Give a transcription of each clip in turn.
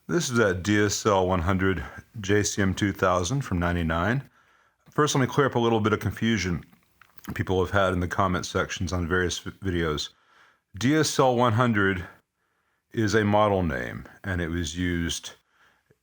This is that DSL 100 JCM 2000 from '99. First, let me clear up a little bit of confusion people have had in the comment sections on various videos. DSL 100 is a model name, and it was used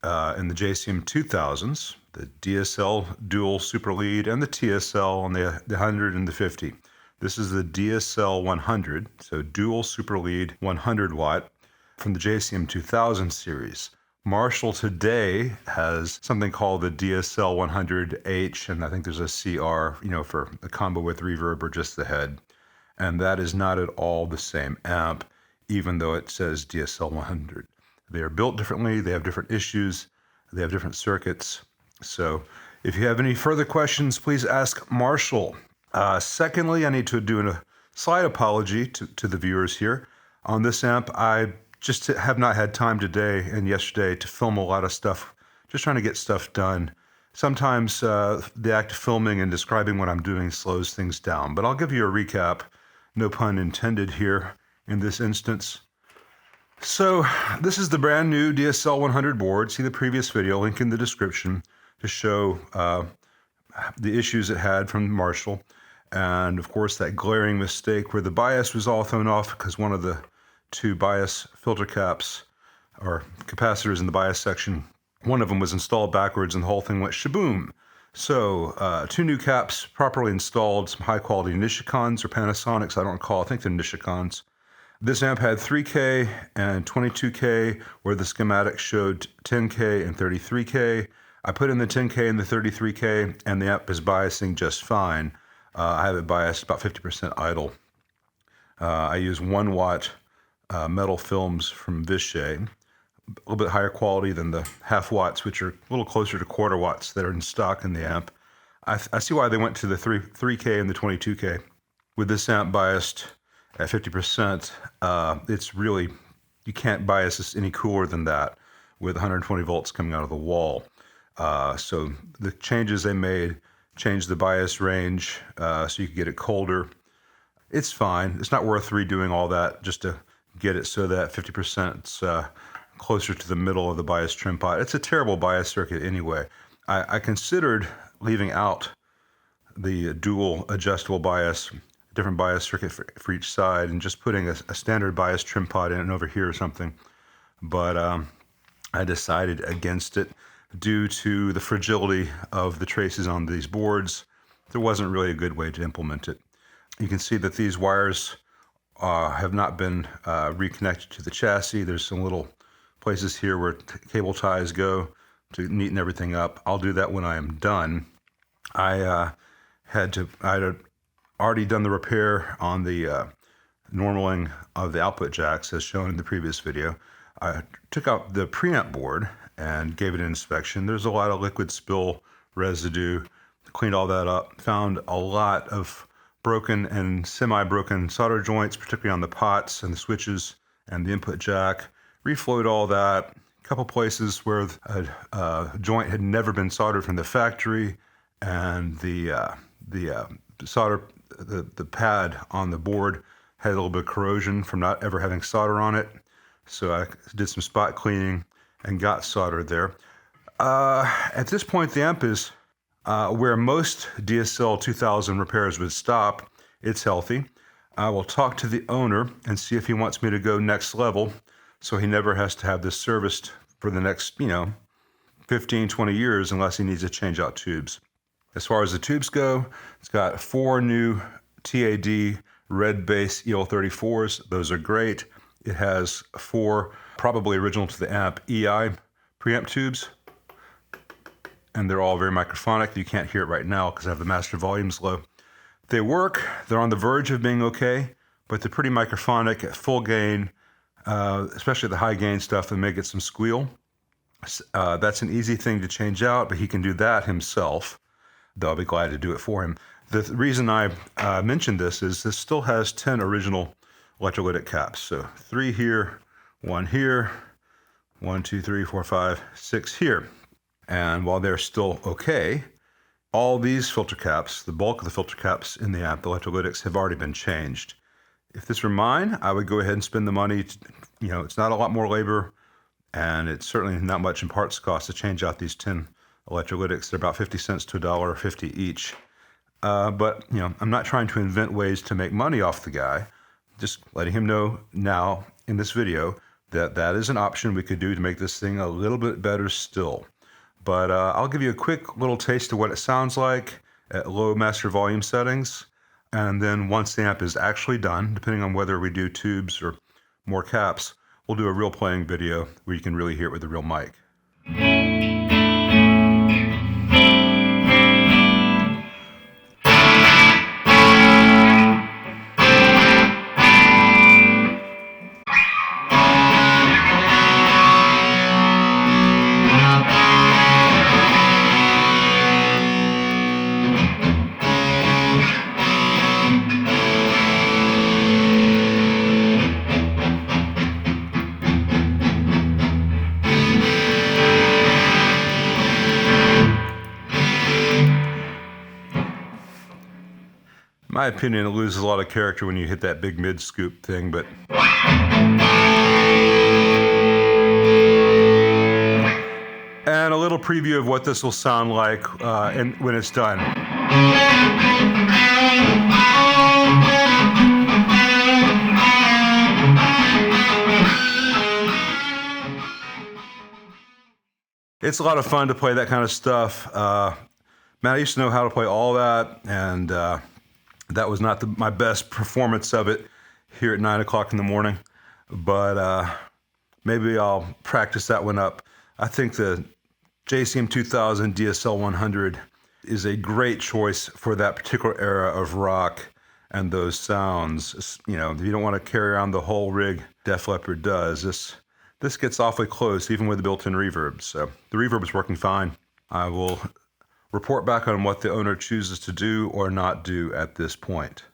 in the JCM 2000s, the DSL dual super lead, and the TSL on the 100 and the 50. This is the DSL 100, so dual super lead 100 watt from the JCM 2000 series. Marshall today has something called the DSL 100H, and I think there's a CR, for a combo with reverb or just the head. And that is not at all the same amp, even though it says DSL 100. They are built differently, they have different issues, they have different circuits. So if you have any further questions, please ask Marshall. Secondly, I need to do a slight apology to the viewers here. On this amp, I just have not had time today and yesterday to film a lot of stuff, just trying to get stuff done. Sometimes the act of filming and describing what I'm doing slows things down, but I'll give you a recap, no pun intended here in this instance. So this is the brand new DSL 100 board. See the previous video, link in the description, to show the issues it had from Marshall. And of course that glaring mistake where the bias was all thrown off because one of the two bias filter caps or capacitors in the bias section, one of them was installed backwards and the whole thing went shaboom. So two new caps properly installed, some high quality Nishikons or Panasonics, I don't recall, I think they're Nishikons. This amp had 3K and 22K, where the schematic showed 10K and 33K. I put in the 10K and the 33K, and the amp is biasing just fine. I have it biased about 50% idle. I use 1 watt metal films from Vishay, a little bit higher quality than the half watts, which are a little closer to quarter watts that are in stock in the amp. I see why they went to the 3K and the 22K. With this amp biased at 50%, it's really, you can't bias this any cooler than that with 120 volts coming out of the wall. So the changes they made changed the bias range so you could get it colder. It's fine. It's not worth redoing all that just to get it so that 50% is closer to the middle of the bias trim pot. It's a terrible bias circuit anyway. I considered leaving out the dual adjustable bias, different bias circuit for each side, and just putting a standard bias trim pot in over here or something. But I decided against it due to the fragility of the traces on these boards. There wasn't really a good way to implement it. You can see that these wires have not been reconnected to the chassis. There's some little places here where cable ties go to neaten everything up. I'll do that when I am done. I had already done the repair on the normaling of the output jacks as shown in the previous video. I took out the preamp board and gave it an inspection. There's a lot of liquid spill residue. Cleaned all that up. Found a lot of broken and semi-broken solder joints, particularly on the pots and the switches and the input jack. Reflowed all that. A couple places where a joint had never been soldered from the factory, and the solder, the pad on the board had a little bit of corrosion from not ever having solder on it. So I did some spot cleaning and got solder there. At this point, the amp is where most DSL 2000 repairs would stop. It's healthy. I will talk to the owner and see if he wants me to go next level so he never has to have this serviced for the next, 15, 20 years unless he needs to change out tubes. As far as the tubes go, it's got 4 new TAD red base EL34s. Those are great. It has 4, probably original to the amp, EI preamp tubes. And they're all very microphonic. You can't hear it right now because I have the master volumes low. They work. They're on the verge of being okay, but they're pretty microphonic at full gain, especially the high gain stuff that may get some squeal. That's an easy thing to change out, but he can do that himself. Though I'll be glad to do it for him. The reason I mentioned this is this still has 10 original electrolytic caps. So 3 here, 1 here, 1, 2, 3, 4, 5, 6 here. And while they're still okay, all these filter caps, the bulk of the filter caps in the amp, the electrolytics, have already been changed. If this were mine, I would go ahead and spend the money. It's not a lot more labor, and it's certainly not much in parts cost to change out these 10 electrolytics. They're about 50 cents to $1.50 each. But I'm not trying to invent ways to make money off the guy. Just letting him know now in this video that that is an option we could do to make this thing a little bit better still. But I'll give you a quick little taste of what it sounds like at low master volume settings. And then once the amp is actually done, depending on whether we do tubes or more caps, we'll do a real playing video where you can really hear it with the real mic. In my opinion, it loses a lot of character when you hit that big mid scoop thing, but and a little preview of what this will sound like when it's done. It's a lot of fun to play that kind of stuff. Man, I used to know how to play all that, and that was not my best performance of it here at 9 o'clock in the morning, but maybe I'll practice that one up. I think the JCM 2000 DSL 100 is a great choice for that particular era of rock and those sounds. You don't want to carry around the whole rig Def Leppard does. This gets awfully close, even with the built-in reverb. So the reverb is working fine. I will report back on what the owner chooses to do or not do at this point.